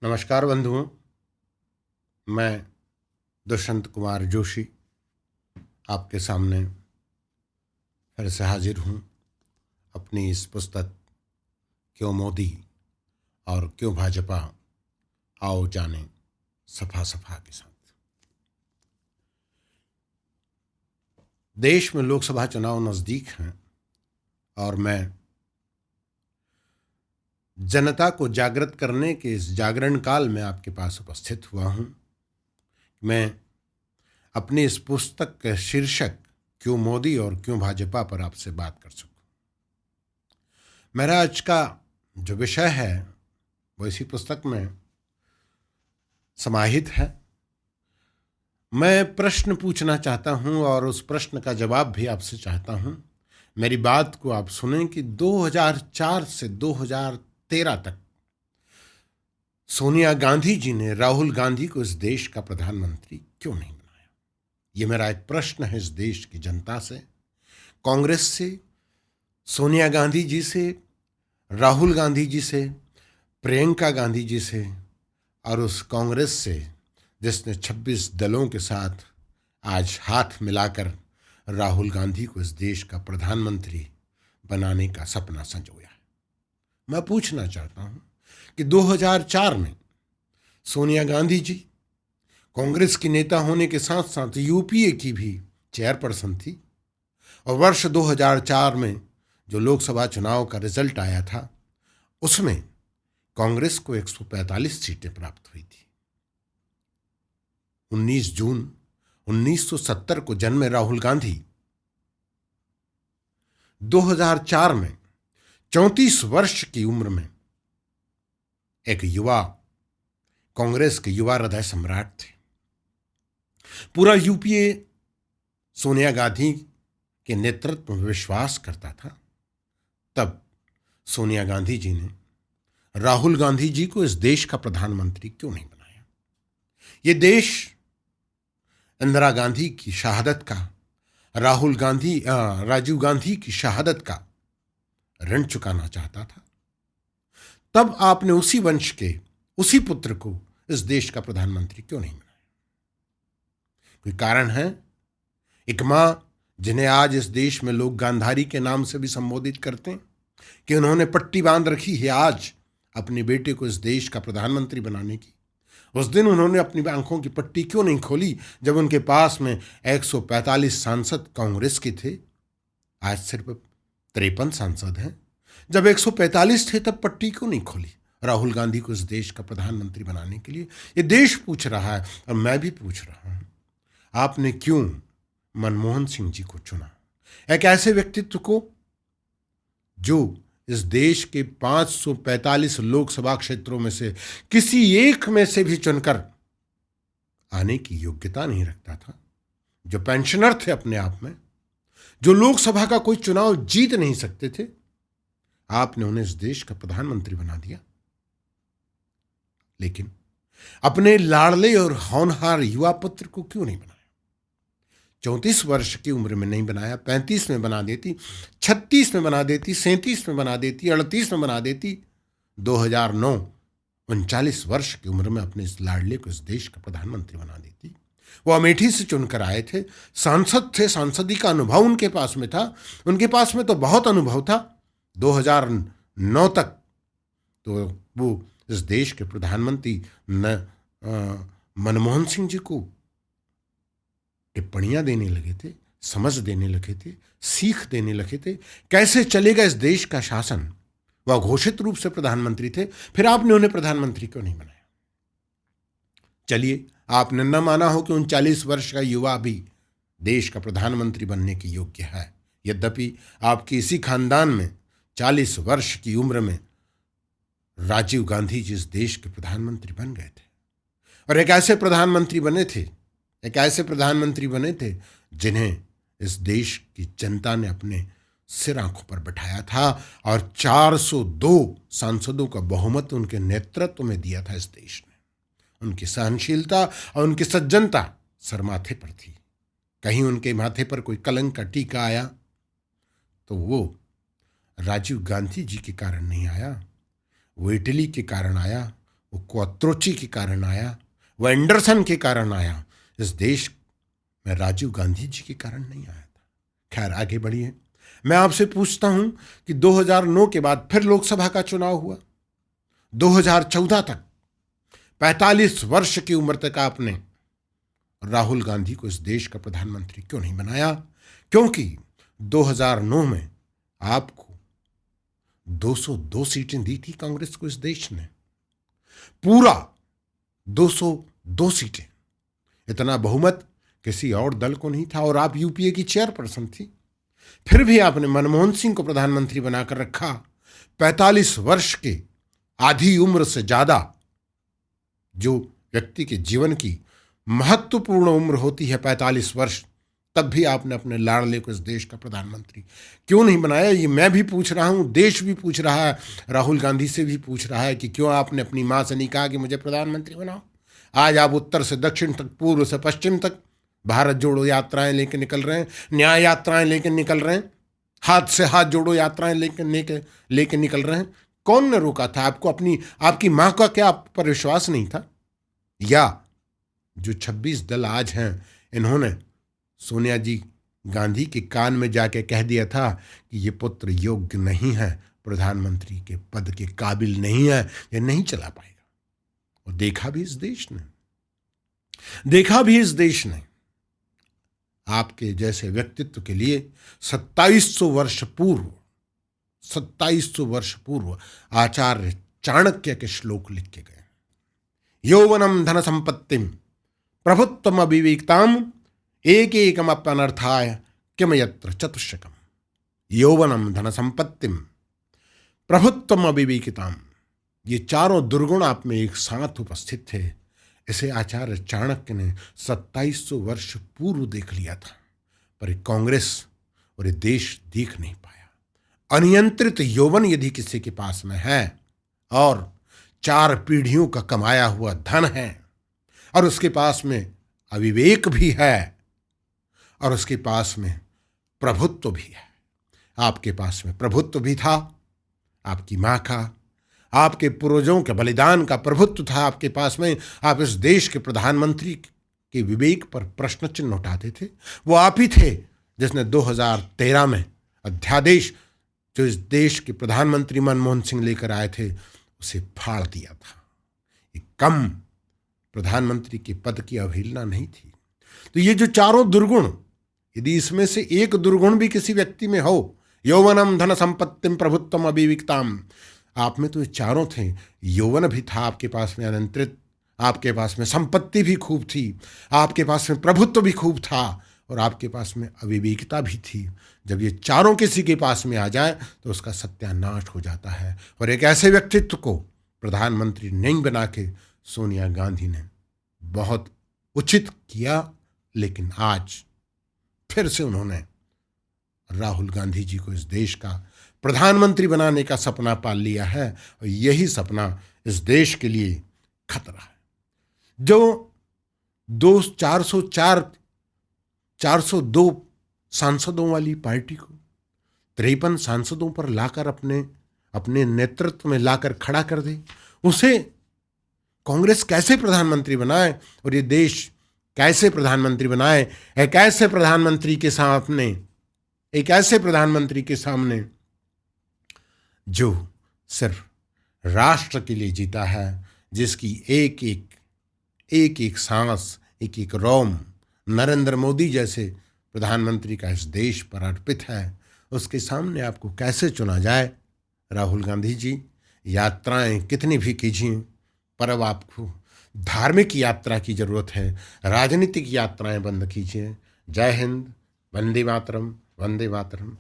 नमस्कार बंधुओं। मैं दुष्यंत कुमार जोशी आपके सामने फिर से हाजिर हूँ अपनी इस पुस्तक क्यों मोदी और क्यों भाजपा, आओ जाने सफा सफा के साथ। देश में लोकसभा चुनाव नज़दीक हैं और मैं जनता को जागृत करने के इस जागरण काल में आपके पास उपस्थित हुआ हूँ। मैं अपनी इस पुस्तक के शीर्षक क्यों मोदी और क्यों भाजपा पर आपसे बात कर सकूं। मेरा आज का जो विषय है वो इसी पुस्तक में समाहित है। मैं प्रश्न पूछना चाहता हूं और उस प्रश्न का जवाब भी आपसे चाहता हूं। मेरी बात को आप सुनें कि 2004 से 2013 तक सोनिया गांधी जी ने राहुल गांधी को इस देश का प्रधानमंत्री क्यों नहीं बनाया। ये मेरा एक प्रश्न है इस देश की जनता से, कांग्रेस से, सोनिया गांधी जी से, राहुल गांधी जी से, प्रियंका गांधी जी से और उस कांग्रेस से जिसने 26 दलों के साथ आज हाथ मिलाकर राहुल गांधी को इस देश का प्रधानमंत्री बनाने का सपना संजोया है। मैं पूछना चाहता हूं कि 2004 में सोनिया गांधी जी कांग्रेस की नेता होने के साथ साथ यूपीए की भी चेयरपर्सन थी और वर्ष 2004 में जो लोकसभा चुनाव का रिजल्ट आया था उसमें कांग्रेस को 145 सीटें प्राप्त हुई थी। 19 जून 1970 को जन्मे राहुल गांधी 2004 में 34 वर्ष की उम्र में एक युवा कांग्रेस के युवा हृदय सम्राट थे। पूरा यूपीए सोनिया गांधी के नेतृत्व में विश्वास करता था। तब सोनिया गांधी जी ने राहुल गांधी जी को इस देश का प्रधानमंत्री क्यों नहीं बनाया। ये देश इंदिरा गांधी की शहादत का, राजीव गांधी की शहादत का ऋण चुकाना चाहता था। तब आपने उसी वंश के उसी पुत्र को इस देश का प्रधानमंत्री क्यों नहीं बनाया। कोई कारण है। एक मां जिन्हें आज इस देश में लोग गांधारी के नाम से भी संबोधित करते हैं कि उन्होंने पट्टी बांध रखी है आज अपने बेटे को इस देश का प्रधानमंत्री बनाने की। उस दिन उन्होंने अपनी आंखों की पट्टी क्यों नहीं खोली जब उनके पास में 145 सांसद कांग्रेस के थे। आज सिर्फ 53 सांसद हैं। जब 145 थे तब पट्टी क्यों नहीं खोली राहुल गांधी को इस देश का प्रधानमंत्री बनाने के लिए। ये देश पूछ रहा है और मैं भी पूछ रहा हूं, आपने क्यों मनमोहन सिंह जी को चुना, एक ऐसे व्यक्तित्व को जो इस देश के 545 लोकसभा क्षेत्रों में से किसी एक में से भी चुनकर आने की योग्यता नहीं रखता था, जो पेंशनर थे अपने आप में, जो लोकसभा का कोई चुनाव जीत नहीं सकते थे। आपने उन्हें इस देश का प्रधानमंत्री बना दिया। लेकिन अपने लाडले और होनहार युवा पुत्र को क्यों नहीं बनाया। 34 वर्ष की उम्र में नहीं बनाया, 35 में बना देती, 36 में बना देती, 37 में बना देती, 38 में बना देती। 2009 39 वर्ष की उम्र में अपने इस लाडले को इस देश का प्रधानमंत्री बना देती। वो अमेठी से चुनकर आए थे, सांसद थे, सांसदी का अनुभव उनके पास में था। उनके पास में तो बहुत अनुभव था। 2009 तक तो वो इस देश के प्रधानमंत्री मनमोहन सिंह जी को टिप्पणियां देने लगे थे, समझ देने लगे थे, सीख देने लगे थे कैसे चलेगा इस देश का शासन। वह घोषित रूप से प्रधानमंत्री थे, फिर आपने उन्हें प्रधानमंत्री क्यों नहीं बनाया। चलिए, आपने न माना हो कि 39 वर्ष का युवा भी देश का प्रधानमंत्री बनने के योग्य है। यद्यपि आपकी इसी खानदान में 40 वर्ष की उम्र में राजीव गांधी जी इस देश के प्रधानमंत्री बन गए थे और एक ऐसे प्रधानमंत्री बने थे जिन्हें इस देश की जनता ने अपने सिर आंखों पर बैठाया था और 402 सांसदों का बहुमत उनके नेतृत्व में दिया था इस देश ने। उनकी सहनशीलता और उनकी सज्जनता सर माथे पर थी। कहीं उनके माथे पर कोई कलंक का टीका आया तो वो राजीव गांधी जी के कारण नहीं आया, वो इटली के कारण आया, वो क्वात्रोची के कारण आया, वो एंडरसन के कारण आया, इस देश में राजीव गांधी जी के कारण नहीं आया था। खैर, आगे बढ़िए। मैं आपसे पूछता हूं कि 2009 के बाद फिर लोकसभा का चुनाव हुआ। 2014 तक 45 वर्ष की उम्र तक आपने राहुल गांधी को इस देश का प्रधानमंत्री क्यों नहीं बनाया? क्योंकि 2009 में आपको 202 सीटें दी थी कांग्रेस को इस देश ने, पूरा 202 सीटें। इतना बहुमत किसी और दल को नहीं था, और आप यूपीए की चेयरपर्सन थी। फिर भी आपने मनमोहन सिंह को प्रधानमंत्री बनाकर रखा। 45 वर्ष के आधी उम्र से ज्यादा जो व्यक्ति के जीवन की महत्वपूर्ण उम्र होती है 45 वर्ष, तब भी आपने अपने लाडले को इस देश का प्रधानमंत्री क्यों नहीं बनाया? ये मैं भी पूछ रहा हूं, देश भी पूछ रहा है, राहुल गांधी से भी पूछ रहा है कि क्यों आपने अपनी मां से नहीं कहा कि मुझे प्रधानमंत्री बनाओ? आज आप उत्तर से दक्षिण तक, पूर्व से पश्चिम तक भारत जोड़ो यात्राएं लेकर निकल रहे हैं, न्याय यात्राएं लेकर निकल रहे हैं, हाथ से हाथ जोड़ो यात्राएं लेकर निकल रहे हैं। कौन ने रोका था आपको? आपकी मां का क्या आप पर विश्वास नहीं था? या जो 26 दल आज हैं, इन्होंने सोनिया जी गांधी के कान में जाके कह दिया था कि ये पुत्र योग्य नहीं है, प्रधानमंत्री के पद के काबिल नहीं है, ये नहीं चला पाएगा। और देखा भी इस देश ने आपके जैसे व्यक्तित्व के लिए 2700 वर्ष पूर्व आचार्य चाणक्य के श्लोक लिख के गए। यौवनम धन संपत्तिम प्रभुत्वम अविवेकताम एकैकम अनर्थाय किम यत्र चतुष्कम। यौवनम धन संपत्तिम प्रभुत्वम अविवेकताम, ये चारों दुर्गुण आप में एक साथ उपस्थित थे। इसे आचार्य चाणक्य ने 2700 वर्ष पूर्व देख लिया था, पर कांग्रेस और ये देश देख नहीं पाया। अनियंत्रित यौवन यदि किसी के पास में है और 4 पीढ़ियों का कमाया हुआ धन है, और उसके पास में अविवेक भी है, और उसके पास में प्रभुत्व भी है। आपके पास में प्रभुत्व भी था, आपकी मां का, आपके पूर्वजों के बलिदान का प्रभुत्व था आपके पास में। आप इस देश के प्रधानमंत्री के विवेक पर प्रश्न चिन्ह उठाते थे। वो आप ही थे जिसने 2013 में अध्यादेश जो इस देश के प्रधानमंत्री मनमोहन सिंह लेकर आए थे, उसे फाड़ दिया था। ये कम प्रधानमंत्री के पद की अवहेलना नहीं थी। तो ये जो चारों दुर्गुण, यदि इसमें से एक दुर्गुण भी किसी व्यक्ति में हो, यौवनम धन संपत्तिम प्रभुत्वम अविवेकताम, आप में तो ये चारों थे। यौवन भी था आपके पास में अनियंत्रित, आपके पास में संपत्ति भी खूब थी, आपके पास में प्रभुत्व भी खूब था, और आपके पास में अविवेकता भी थी। जब ये चारों किसी के पास में आ जाए तो उसका सत्यानाश हो जाता है। और एक ऐसे व्यक्तित्व को प्रधानमंत्री नहीं बना के सोनिया गांधी ने बहुत उचित किया, लेकिन आज फिर से उन्होंने राहुल गांधी जी को इस देश का प्रधानमंत्री बनाने का सपना पाल लिया है, और यही सपना इस देश के लिए खतरा है। जो 402 सांसदों वाली पार्टी को 53 सांसदों पर लाकर अपने नेतृत्व में लाकर खड़ा कर दे, उसे कांग्रेस कैसे प्रधानमंत्री बनाए, और ये देश कैसे प्रधानमंत्री बनाए? एक ऐसे प्रधानमंत्री के सामने जो सिर्फ राष्ट्र के लिए जीता है, जिसकी एक एक सांस, एक एक रोम नरेंद्र मोदी जैसे प्रधानमंत्री का इस देश पर अर्पित है, उसके सामने आपको कैसे चुना जाए? राहुल गांधी जी, यात्राएं कितनी भी कीजिए, पर अब आपको धार्मिक यात्रा की जरूरत है, राजनीतिक यात्राएं बंद कीजिए। जय हिंद, वंदे मातरम, वंदे मातरम।